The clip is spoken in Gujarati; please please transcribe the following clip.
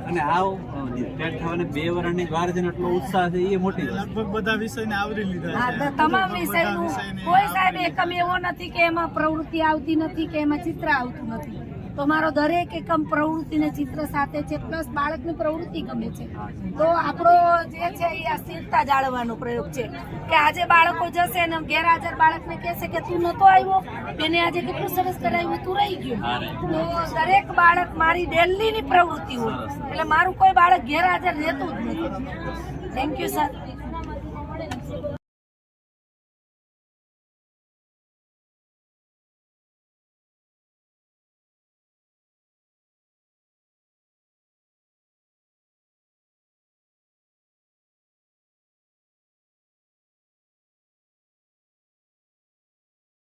અને આવ ટેટ થવાને 2 વર્ષની વાર છે એટલો ઉત્સાહ છે એ મોટી લગભગ બધા વિષયને આવરી લીધા છે. તમામ વિષયનું કોઈ સાહેબ એકમ એવો નથી કે એમાં પ્રવૃત્તિ આવતી નથી કે એમાં ચિત્ર આવતું નથી. તો મારો દરેક એકમ પ્રવૃત્તિ ને ચિત્ર સાથે છે, પ્લસ બાળકની પ્રવૃત્તિ ગમે છે. તો આપણો જે છે એ આ સ્થિરતા જાળવવાનો પ્રયોગ છે કે આજે બાળકો જશે અને ગેરહાજર બાળકને કહેશે કે તું નતો આવ્યો, બેને આજે કેટલું સરસ કરાવ્યું, તું રહી ગયો. તો દરેક બાળક મારી ડેલીની પ્રવૃત્તિ હોય એટલે મારું કોઈ બાળક ગેરહાજર રહેતું જ નથી. Thank you sir.